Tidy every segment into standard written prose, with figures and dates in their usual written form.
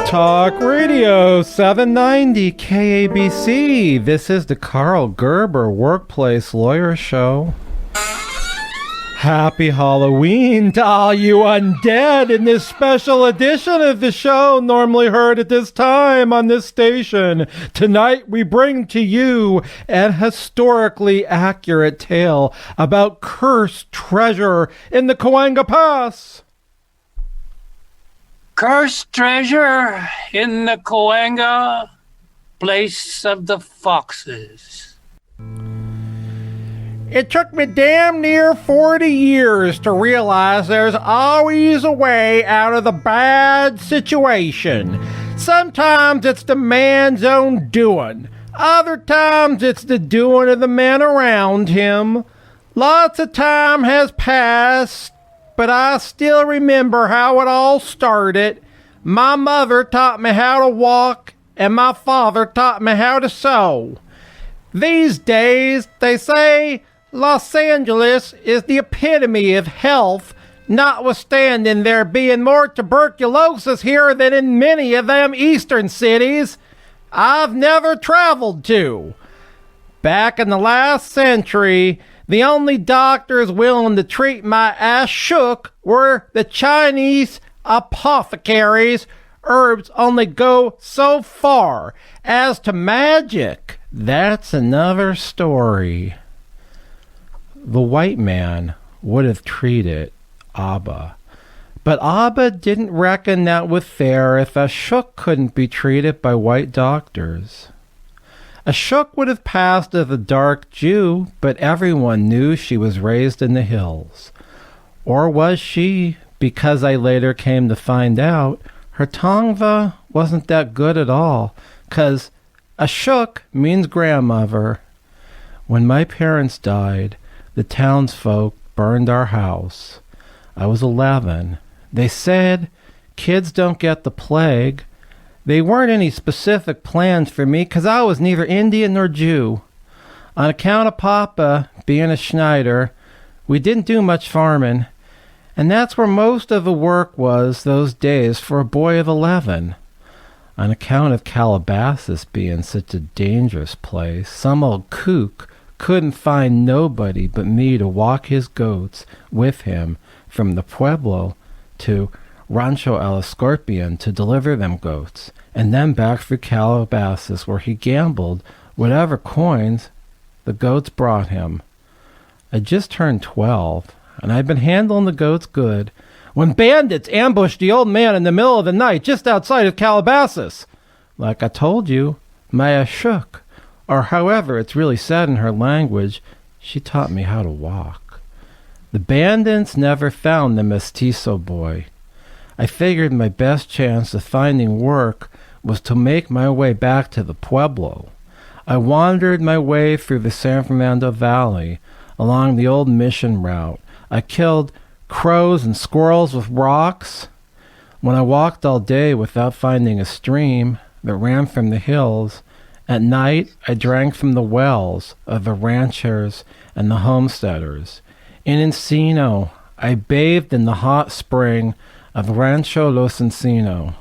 Talk Radio 790 KABC. This is the Karl Gerber Workplace Lawyer Show. Happy Halloween to all you undead in this special edition of the show, normally heard at this time on this station. Tonight we bring to you an historically accurate tale about cursed treasure in the Cahuenga Pass. Cursed treasure in the Cahuenga, place of the foxes. It took me damn near 40 years to realize there's always a way out of the bad situation. Sometimes it's the man's own doing. Other times it's the doing of the men around him. Lots of time has passed, but I still remember how it all started. My mother taught me how to walk, and my father taught me how to sew. These days, they say Los Angeles is the epitome of health, notwithstanding there being more tuberculosis here than in many of them eastern cities I've never traveled to. Back in the last century, the only doctors willing to treat my ass shook were the Chinese apothecaries. Herbs only go so far. As to magic, that's another story. The white man would have treated Abba, but Abba didn't reckon that was fair if a shook couldn't be treated by white doctors. A shook would have passed as a dark Jew, but everyone knew she was raised in the hills. Or was she? Because I later came to find out, her Tongva wasn't that good at all, 'cause a shook means grandmother. When my parents died, the townsfolk burned our house. I was 11. They said, kids don't get the plague. They weren't any specific plans for me, 'cause I was neither Indian nor Jew. On account of Papa being a Schneider, we didn't do much farming, and that's where most of the work was those days for a boy of 11. On account of Calabasas being such a dangerous place, some old kook couldn't find nobody but me to walk his goats with him from the Pueblo to Rancho Escorpion to deliver them goats, and then back through Calabasas where he gambled whatever coins the goats brought him. I just turned 12, and I'd been handling the goats good when bandits ambushed the old man in the middle of the night just outside of Calabasas. Like I told you, Maya shook, or however it's really said in her language. She taught me how to walk. The bandits never found the mestizo boy. I figured my best chance of finding work was to make my way back to the Pueblo. I wandered my way through the San Fernando Valley along the old mission route. I killed crows and squirrels with rocks. When I walked all day without finding a stream that ran from the hills, at night I drank from the wells of the ranchers and the homesteaders. In Encino, I bathed in the hot spring of Rancho Los Encino.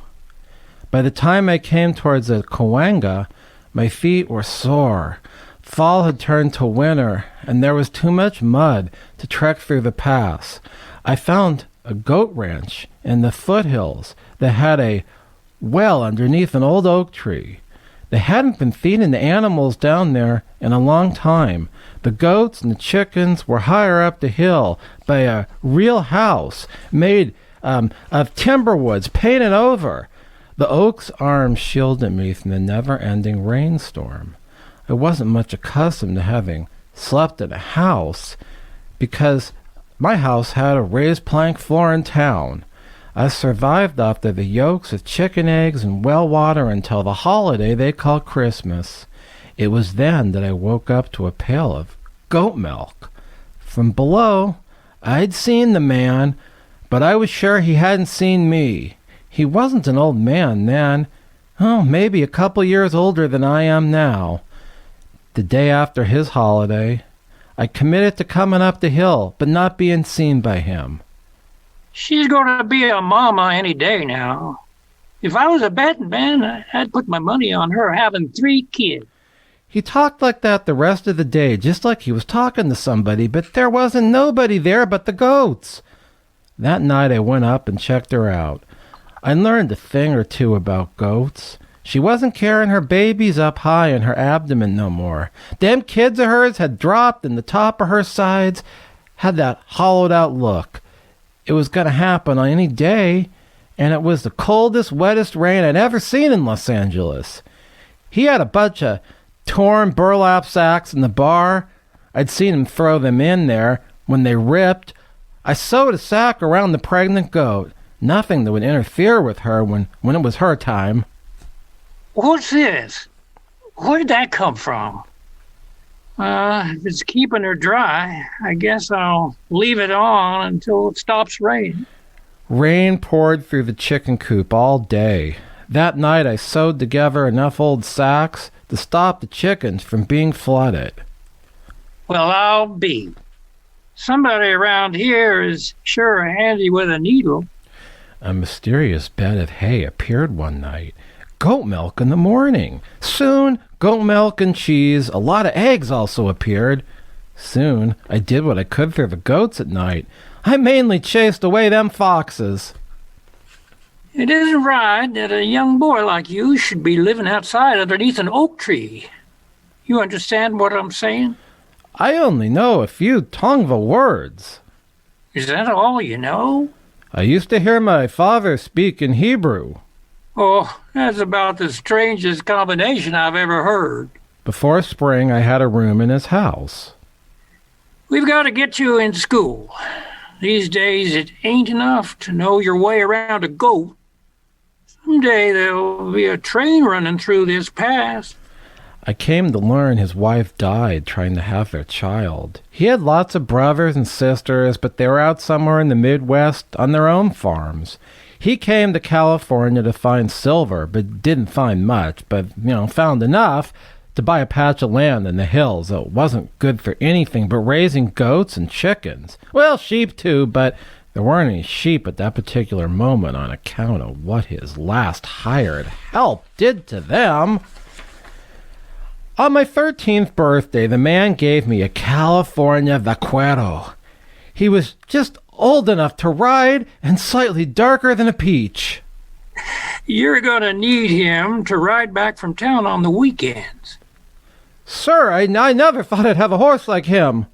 By the time I came towards the Cahuenga, my feet were sore. Fall had turned to winter, and there was too much mud to trek through the pass. I found a goat ranch in the foothills that had a well underneath an old oak tree. They hadn't been feeding the animals down there in a long time. The goats and the chickens were higher up the hill by a real house made of timber woods painted over. The oak's arms shielded me from the never-ending rainstorm. I wasn't much accustomed to having slept in a house because my house had a raised plank floor in town. I survived off the yolks of chicken eggs and well water until the holiday they called Christmas. It was then that I woke up to a pail of goat milk. From below, I'd seen the man, but I was sure he hadn't seen me. He wasn't an old man then. Maybe a couple years older than I am now. The day after his holiday, I committed to coming up the hill, but not being seen by him. She's going to be a mama any day now. If I was a betting man, I'd put my money on her having 3 kids. He talked like that the rest of the day, just like he was talking to somebody, but there wasn't nobody there but the goats. That night I went up and checked her out. I learned a thing or two about goats. She wasn't carrying her babies up high in her abdomen no more. Them kids of hers had dropped, and the top of her sides had that hollowed out look. It was going to happen on any day, and it was the coldest, wettest rain I'd ever seen in Los Angeles. He had a bunch of torn burlap sacks in the bar. I'd seen him throw them in there. When they ripped, I sewed a sack around the pregnant goat. Nothing that would interfere with her when it was her time. What's this? Where'd that come from? If it's keeping her dry, I guess I'll leave it on until it stops raining. Rain poured through the chicken coop all day. That night I sewed together enough old sacks to stop the chickens from being flooded. Well, I'll be. Somebody around here is sure handy with a needle. A mysterious bed of hay appeared one night. Goat milk in the morning. Soon, goat milk and cheese. A lot of eggs also appeared. Soon, I did what I could for the goats at night. I mainly chased away them foxes. It isn't right that a young boy like you should be living outside underneath an oak tree. You understand what I'm saying? I only know a few Tongva words. Is that all you know? I used to hear my father speak in Hebrew. Oh, that's about the strangest combination I've ever heard. Before spring, I had a room in his house. We've got to get you in school. These days, it ain't enough to know your way around a goat. Someday there'll be a train running through this pass. I came to learn his wife died trying to have their child. He had lots of brothers and sisters, but they were out somewhere in the Midwest on their own farms. He came to California to find silver, but didn't find much, but, found enough to buy a patch of land in the hills. It wasn't good for anything but raising goats and chickens. Well, sheep too, but there weren't any sheep at that particular moment on account of what his last hired help did to them. On my 13th birthday, the man gave me a California vaquero. He was just old enough to ride and slightly darker than a peach. You're going to need him to ride back from town on the weekends. Sir, I never thought I'd have a horse like him.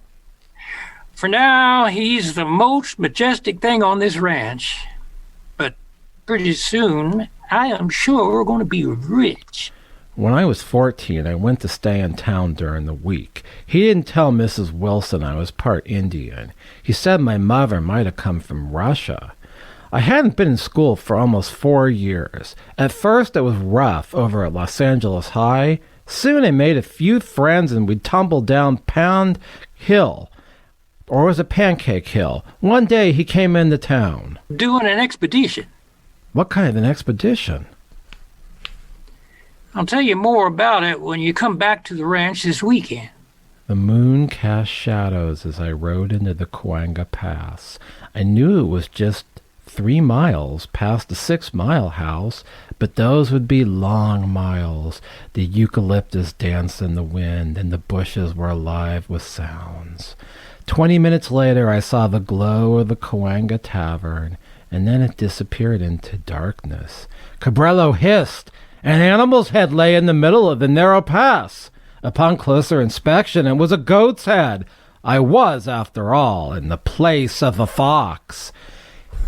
For now, he's the most majestic thing on this ranch. But pretty soon, I am sure we're going to be rich. When I was 14, I went to stay in town during the week. He didn't tell Mrs. Wilson I was part Indian. He said my mother might have come from Russia. I hadn't been in school for almost 4 years. At first, it was rough over at Los Angeles High. Soon I made a few friends and we'd tumble down Pound Hill. Or was it Pancake Hill? One day he came into town. Doing an expedition. What kind of an expedition? I'll tell you more about it when you come back to the ranch this weekend. The moon cast shadows as I rode into the Cahuenga Pass. I knew it was just 3 miles past the 6-mile house, but those would be long miles. The eucalyptus danced in the wind, and the bushes were alive with sounds. 20 minutes later, I saw the glow of the Cahuenga Tavern, and then it disappeared into darkness. Cabrello hissed. An animal's head lay in the middle of the narrow pass. Upon closer inspection, it was a goat's head. I was, after all, in the place of a fox.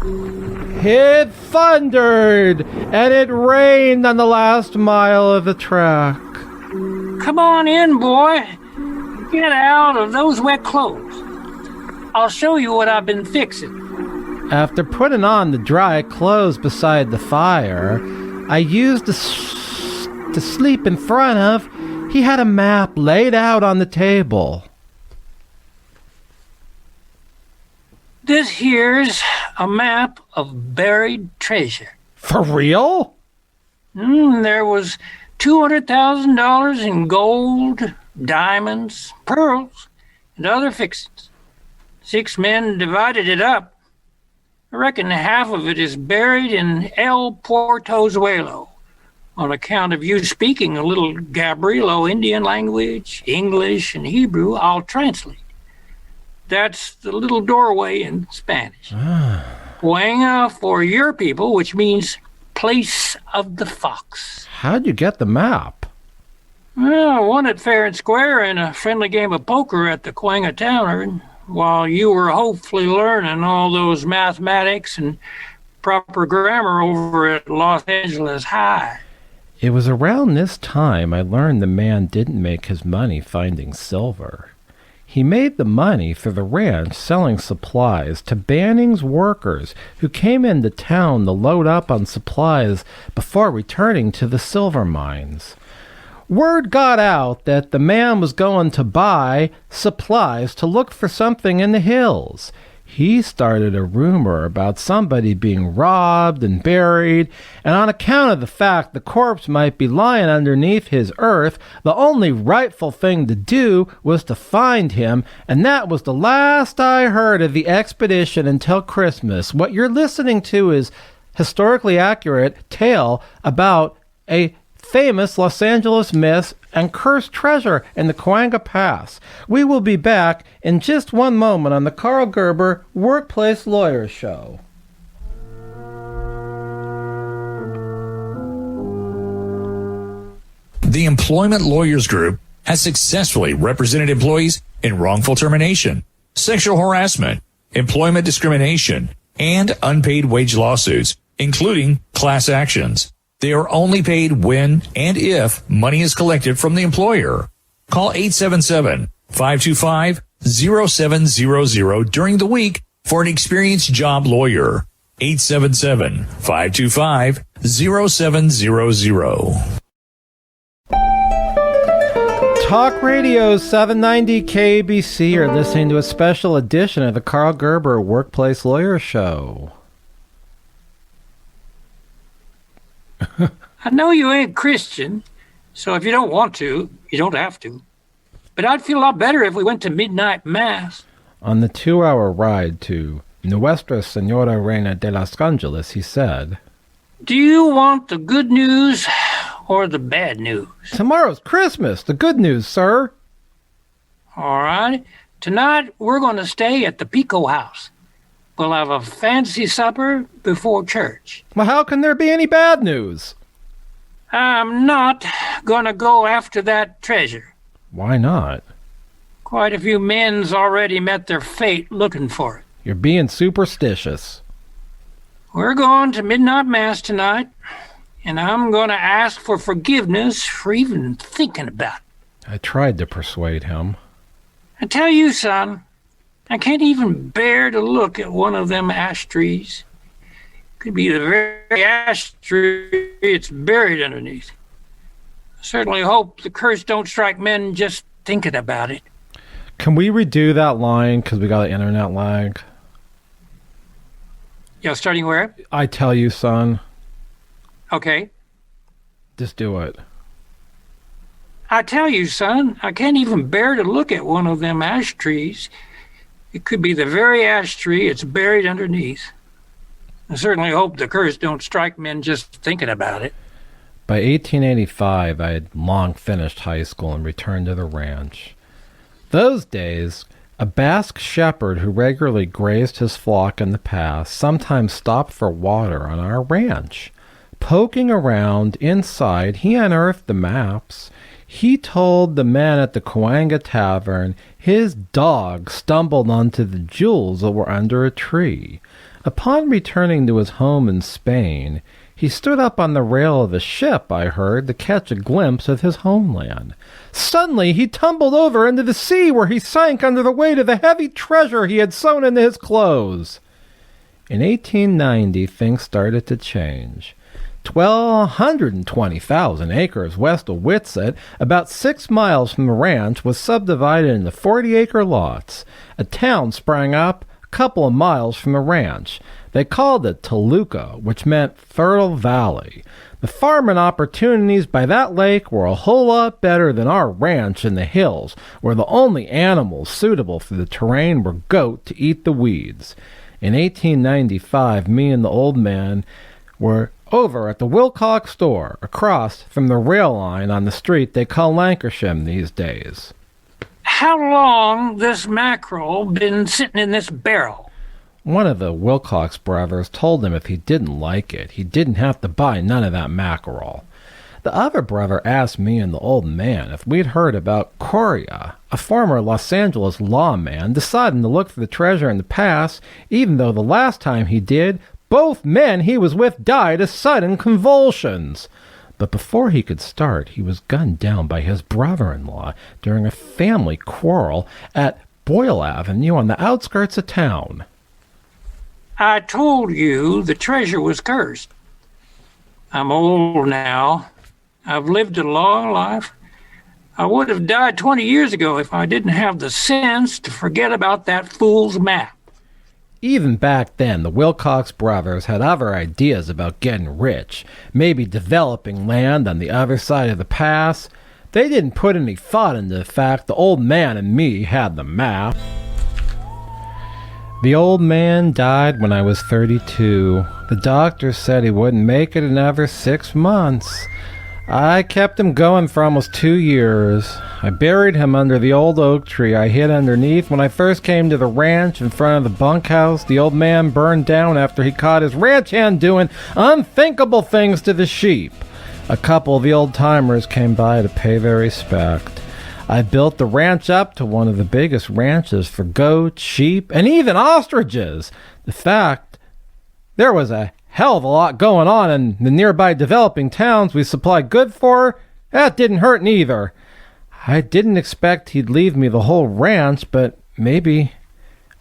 It thundered, and it rained on the last mile of the track. Come on in, boy. Get out of those wet clothes. I'll show you what I've been fixing. After putting on the dry clothes beside the fire, I used to sleep in front of. He had a map laid out on the table. This here's a map of buried treasure. For real? There was $200,000 in gold, diamonds, pearls, and other fixings. 6 men divided it up. I reckon half of it is buried in El Portozuelo on account of you speaking a little Gabrielo Indian language, English, and Hebrew. I'll translate. That's the little doorway in Spanish. Cahuenga for your people, which means place of the fox. How'd you get the map? Well, I won it fair and square in a friendly game of poker at the Cahuenga Tavern, while you were hopefully learning all those mathematics and proper grammar over at Los Angeles High. It was around this time I learned the man didn't make his money finding silver. He made the money for the ranch selling supplies to Banning's workers who came into town to load up on supplies before returning to the silver mines. Word got out that the man was going to buy supplies to look for something in the hills. He started a rumor about somebody being robbed and buried, and on account of the fact the corpse might be lying underneath his earth, the only rightful thing to do was to find him, and that was the last I heard of the expedition until Christmas. What you're listening to is historically accurate tale about a famous Los Angeles myth and cursed treasure in the Cahuenga Pass. We will be back in just one moment on the Karl Gerber Workplace Lawyer Show. The Employment Lawyers Group has successfully represented employees in wrongful termination, sexual harassment, employment discrimination, and unpaid wage lawsuits, including class actions. They are only paid when and if money is collected from the employer. Call 877-525-0700 during the week for an experienced job lawyer. 877-525-0700. Talk Radio 790 KABC. You're listening to a special edition of the Karl Gerber Workplace Lawyer Show. I know you ain't Christian, so if you don't want to, you don't have to. But I'd feel a lot better if we went to midnight mass. On the 2-hour ride to Nuestra Señora Reina de los Angeles, he said, Do you want the good news or the bad news? Tomorrow's Christmas. The good news, sir. All right. Tonight, we're going to stay at the Pico House. We'll have a fancy supper before church. Well, how can there be any bad news? I'm not going to go after that treasure. Why not? Quite a few men's already met their fate looking for it. You're being superstitious. We're going to midnight mass tonight, and I'm going to ask for forgiveness for even thinking about it. I tried to persuade him. I tell you, son, I can't even bear to look at one of them ash trees. Could be the very ash tree it's buried underneath. I certainly hope the curse don't strike men just thinking about it. Can we redo that line because we got an internet lag? Yeah, starting where? I tell you, son. Okay. Just do it. I tell you, son, I can't even bear to look at one of them ash trees. It could be the very ash tree it's buried underneath. I certainly hope the curse don't strike men just thinking about it. By 1885, I had long finished high school and returned to the ranch. Those days, a Basque shepherd who regularly grazed his flock in the pass sometimes stopped for water on our ranch. Poking around inside, he unearthed the maps. He told the men at the Cahuenga Tavern his dog stumbled onto the jewels that were under a tree. Upon returning to his home in Spain, he stood up on the rail of a ship, I heard, to catch a glimpse of his homeland. Suddenly, he tumbled over into the sea, where he sank under the weight of the heavy treasure he had sewn into his clothes. In 1890, things started to change. 120,000 acres west of Whitsett, about 6 miles from the ranch, was subdivided into 40-acre lots. A town sprang up a couple of miles from the ranch. They called it Toluca, which meant fertile valley. The farming opportunities by that lake were a whole lot better than our ranch in the hills, where the only animals suitable for the terrain were goat to eat the weeds. In 1895, me and the old man were over at the Wilcox store across from the rail line on the street they call Lankershim these days. How long this mackerel been sitting in this barrel? One of the Wilcox brothers told him if he didn't like it, he didn't have to buy none of that mackerel. The other brother asked me and the old man if we'd heard about Correa, a former Los Angeles lawman deciding to look for the treasure in the pass, even though the last time he did, both men he was with died of sudden convulsions. But before he could start, he was gunned down by his brother-in-law during a family quarrel at Boyle Avenue on the outskirts of town. I told you the treasure was cursed. I'm old now. I've lived a long life. I would have died 20 years ago if I didn't have the sense to forget about that fool's map. Even back then, the Wilcox brothers had other ideas about getting rich, maybe developing land on the other side of the pass. They didn't put any thought into the fact the old man and me had the map. The old man died when I was 32. The doctor said he wouldn't make it another 6 months. I kept him going for almost 2 years. I buried him under the old oak tree I hid underneath. When I first came to the ranch in front of the bunkhouse, the old man burned down after he caught his ranch hand doing unthinkable things to the sheep. A couple of the old-timers came by to pay their respect. I built the ranch up to one of the biggest ranches for goats, sheep, and even ostriches. The fact, there was a hell of a lot going on in the nearby developing towns we supplied goods for. That didn't hurt neither. I didn't expect he'd leave me the whole ranch, but maybe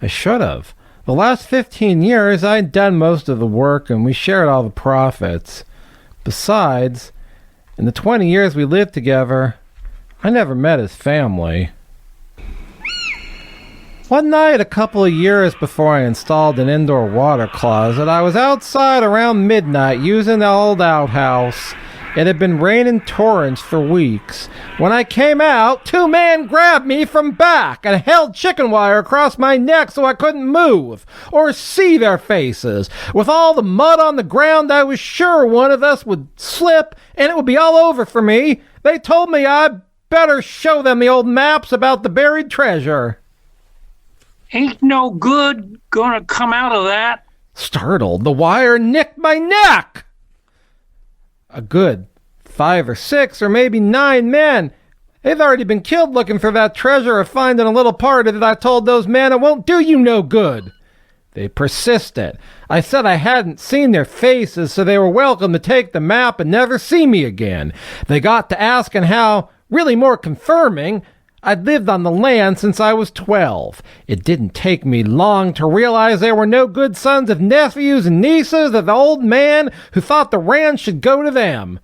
I should have. The last 15 years, I'd done most of the work, and we shared all the profits. Besides, in the 20 years we lived together, I never met his family. One night, a couple of years before I installed an indoor water closet, I was outside around midnight using the old outhouse. It had been raining torrents for weeks. When I came out, 2 men grabbed me from back and held chicken wire across my neck so I couldn't move or see their faces. With all the mud on the ground, I was sure one of us would slip and it would be all over for me. They told me I'd better show them the old maps about the buried treasure. Ain't no good gonna come out of that. Startled, the wire nicked my neck. A good 5 or 6 or maybe 9 men. They've already been killed looking for that treasure or finding a little part of it. I told those men it won't do you no good. They persisted. I said I hadn't seen their faces, so they were welcome to take the map and never see me again. They got to asking how, really more confirming, I'd lived on the land since I was 12. It didn't take me long to realize they were no good sons of nephews and nieces of the old man who thought the ranch should go to them.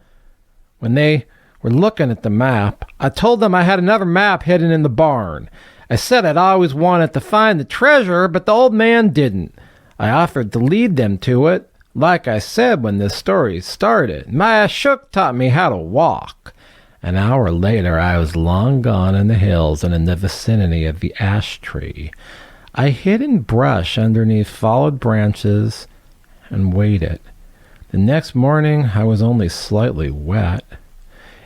When they were looking at the map, I told them I had another map hidden in the barn. I said I'd always wanted to find the treasure, but the old man didn't. I offered to lead them to it, like I said when this story started. My Ashok taught me how to walk. An hour later, I was long gone in the hills and in the vicinity of the ash tree. I hid in brush underneath fallen branches and waited. The next morning, I was only slightly wet.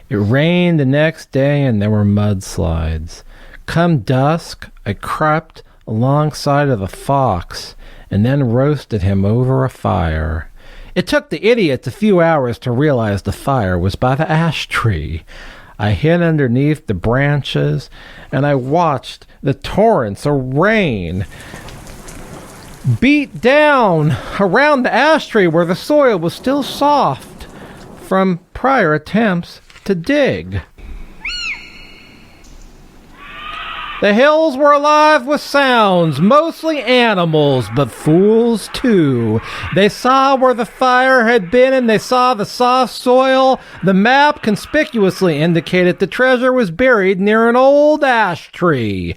It rained the next day and there were mudslides. Come dusk, I crept alongside of the fox and then roasted him over a fire. It took the idiots a few hours to realize the fire was by the ash tree. I hid underneath the branches, and I watched the torrents of rain beat down around the ash tree where the soil was still soft from prior attempts to dig. The hills were alive with sounds, mostly animals, but fools too. They saw where the fire had been and they saw the soft soil. The map conspicuously indicated the treasure was buried near an old ash tree.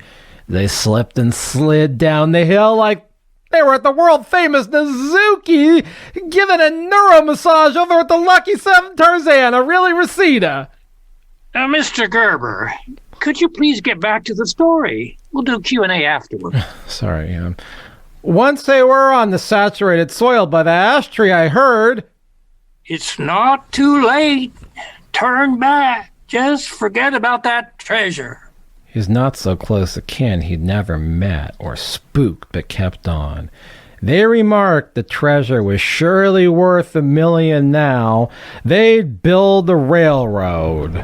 They slipped and slid down the hill like they were at the world-famous Nizuki, giving a neuro massage over at the Lucky 7 Tarzana. Really, Reseda? Mr. Gerber, could you please get back to the story? We'll do Q&A afterward. Sorry, Once they were on the saturated soil by the ash tree, I heard. It's not too late. Turn back. Just forget about that treasure. His not so close a kin he'd never met or spooked, but kept on. They remarked the treasure was surely worth $1 million now. They'd build a railroad.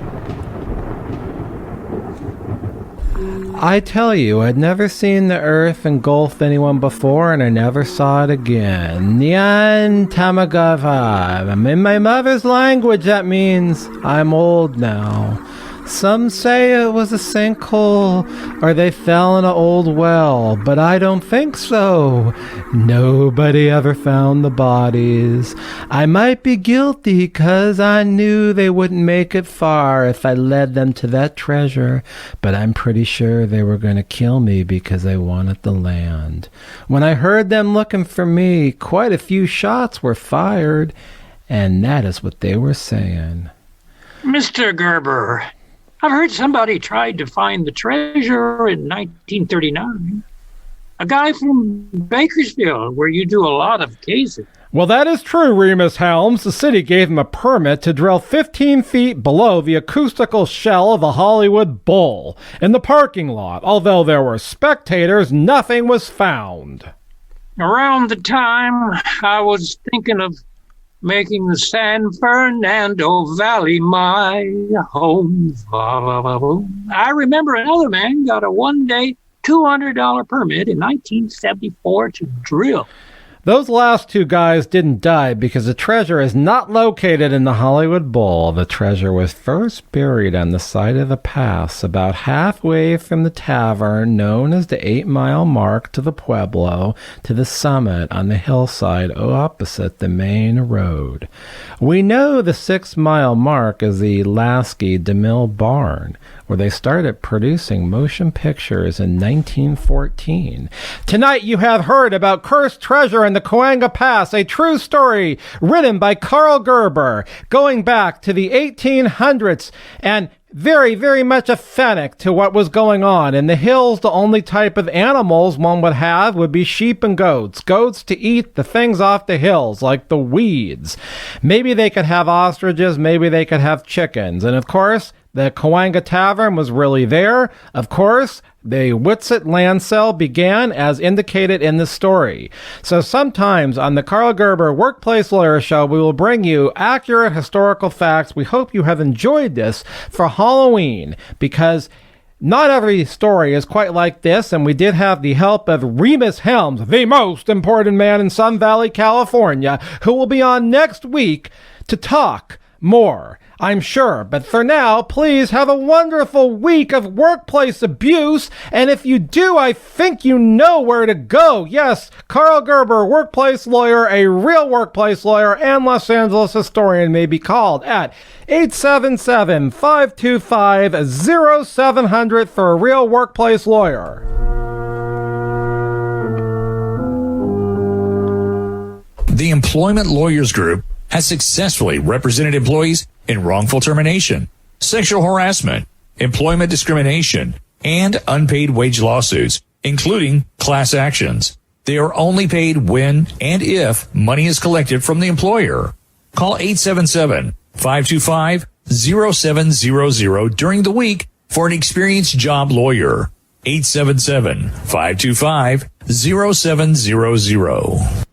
I tell you, I'd never seen the earth engulf anyone before, and I never saw it again. Nyan Tamagava. In my mother's language, that means I'm old now. Some say it was a sinkhole, or they fell in an old well, but I don't think so. Nobody ever found the bodies. I might be guilty, 'cause I knew they wouldn't make it far if I led them to that treasure, but I'm pretty sure they were going to kill me because I wanted the land. When I heard them looking for me, quite a few shots were fired, and that is what they were saying. Mr. Gerber, I've heard somebody tried to find the treasure in 1939. A guy from Bakersfield, where you do a lot of cases. Well, that is true, Remus Helms. The city gave him a permit to drill 15 feet below the acoustical shell of the Hollywood Bowl. In the parking lot, although there were spectators, nothing was found. Around the time I was thinking of making the San Fernando Valley my home. I remember another man got a one-day $200 permit in 1974 to drill. Those last two guys didn't die because the treasure is not located in the Hollywood Bowl. The treasure was first buried on the side of the pass about halfway from the tavern known as the 8 Mile Mark to the Pueblo to the summit on the hillside opposite the main road. We know the 6 Mile Mark is the Lansky-Demille Barn, where they started producing motion pictures in 1914. Tonight you have heard about cursed treasure in the Cahuenga Pass, a true story written by Karl Gerber, going back to the 1800s and very, very much authentic to what was going on. In the hills, the only type of animals one would have would be sheep and goats. Goats to eat the things off the hills, like the weeds. Maybe they could have ostriches, maybe they could have chickens. And of course, the Cahuenga Tavern was really there. Of course, the Witsit land sale began as indicated in the story. So sometimes on the Karl Gerber Workplace Lawyer Show, we will bring you accurate historical facts. We hope you have enjoyed this for Halloween, because not every story is quite like this, and we did have the help of Remus Helms, the most important man in Sun Valley, California, who will be on next week to talk more, I'm sure. But for now, please have a wonderful week of workplace abuse. And if you do, I think you know where to go. Yes, Karl Gerber, workplace lawyer, a real workplace lawyer, and Los Angeles historian, may be called at 877-525-0700 for a real workplace lawyer. The Employment Lawyers Group has successfully represented employees in wrongful termination, sexual harassment, employment discrimination, and unpaid wage lawsuits, including class actions. They are only paid when and if money is collected from the employer. Call 877-525-0700 during the week for an experienced job lawyer. 877-525-0700.